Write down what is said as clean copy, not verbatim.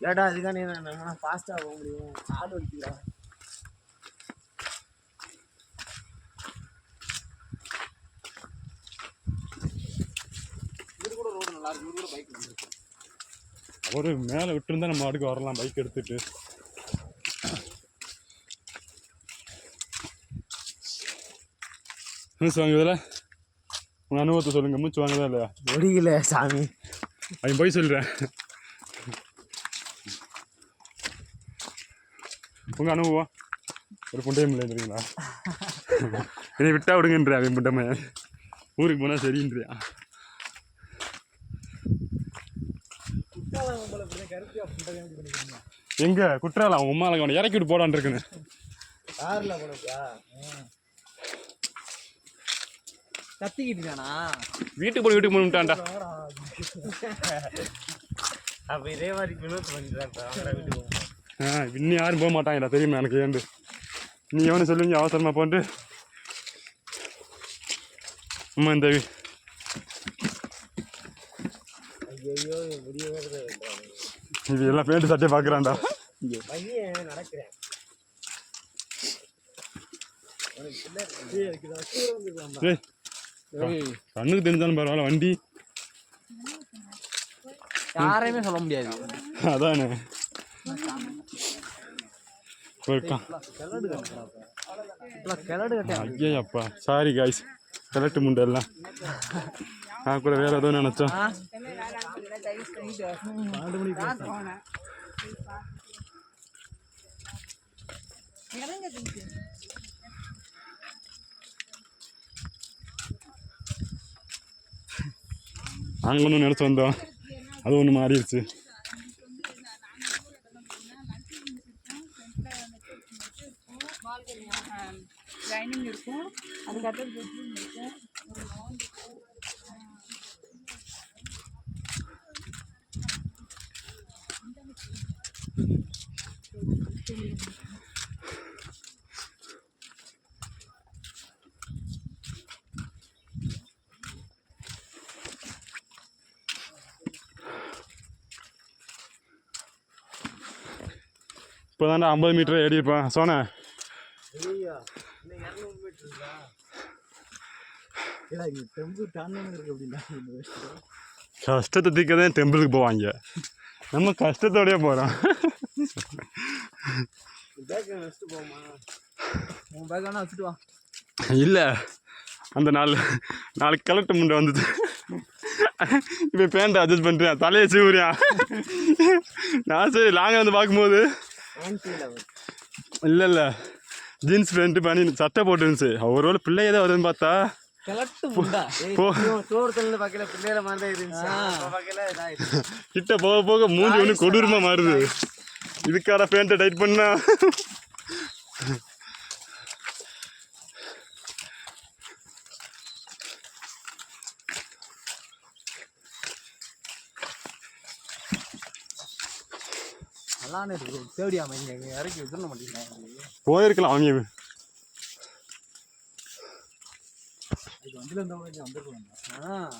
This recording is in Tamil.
ஏடா அதுக்கானே நம்ம ஃபாஸ்ட்டாக போக முடியும். ஆள் வலிக்குதா? இது கூட ரோடு நல்லா இருக்கு. இது கூட பைக் வந்துருக்கு. ஒரு மேலே விட்டுருந்தா நம்ம அடுக்கு வரலாம் பைக் எடுத்துட்டு. மூச்சு வாங்குதில்ல? உங்கள் அனுபவத்தை சொல்லுங்கள். மூச்சு வாங்குதா இல்லையா? முடியல சாமி. அவன் போய் சொல்கிறேன். உங்கள் அனுபவம் ஒரு புண்டையம் இல்லைன்றீங்களா? என்னை விட்டா விடுங்கன்றா அவன் புண்டமை. ஊருக்கு போனால் சரின்றியா? எங்க குற்றாலம் அவங்க உமா அவனை இறக்கி விட்டு போடான்னு இருக்குன்னு கத்திக்கிட்டானா? வீட்டுக்கு போட்டுட்டான்டா. அப்ப இதே மாதிரி வீட்டுக்கு இன்னும் யாரும் போக மாட்டாங்கடா தெரியுமா எனக்கு. ஏண்டு நீ எவனு சொல்லுவீங்க அவசரமா போட்டு அம்மா இந்த இது எல்லாம் பேண்ட் சட்டையை பார்க்குறான்டா. நடக்கிறேன் கண்ணுக்கு தெரிஞ்சாலும் பரவாயில்ல. வண்டி யாரையுமே சொல்ல முடியாது. அதானே ஐயப்பா சாரி காய்ஸ். கிழட்டு முண்டை எல்லாம் நான் கூட வேற ஏதோ நினைச்சோம். நாங்கள் ஒன்று நினச்சி வந்தோம், அது ஒன்று மாறிடுச்சு. இருக்கும் அதுக்கப்புறம் பெட்ரூம் இருக்கும். இப்போ தானே 50 மீட்டர் ஏறி இருப்பேன் சொன்னேன். கஷ்டத்தை தீக்கதான் டெம்பிளுக்கு போவாங்க. நம்ம கஷ்டத்தோடய போகிறோம். இல்லை அந்த நாலு கலெக்ட் முண்டை வந்தது. இப்போ பேண்ட்டை அட்ஜஸ்ட் பண்ணுறேன், தலையை சீவுறியா. நான் சரி லாங்காக வந்து பார்க்கும்போது இல்லை ஜீன்ஸ் பேண்ட்டு பண்ணி சட்டை போட்டுருந்துச்சு. ஒருவேளை பிள்ளைய தான் வருதுன்னு பார்த்தா கிட்ட போக போக மூஞ்சி ஒன்று கொடூரமாக மாறுது. இதுக்கார பேண்ட்டை டைட் பண்ணா போயிருக்கலாம். அவங்க வண்டியில் இருந்தவங்க வந்துருக்கலாம்.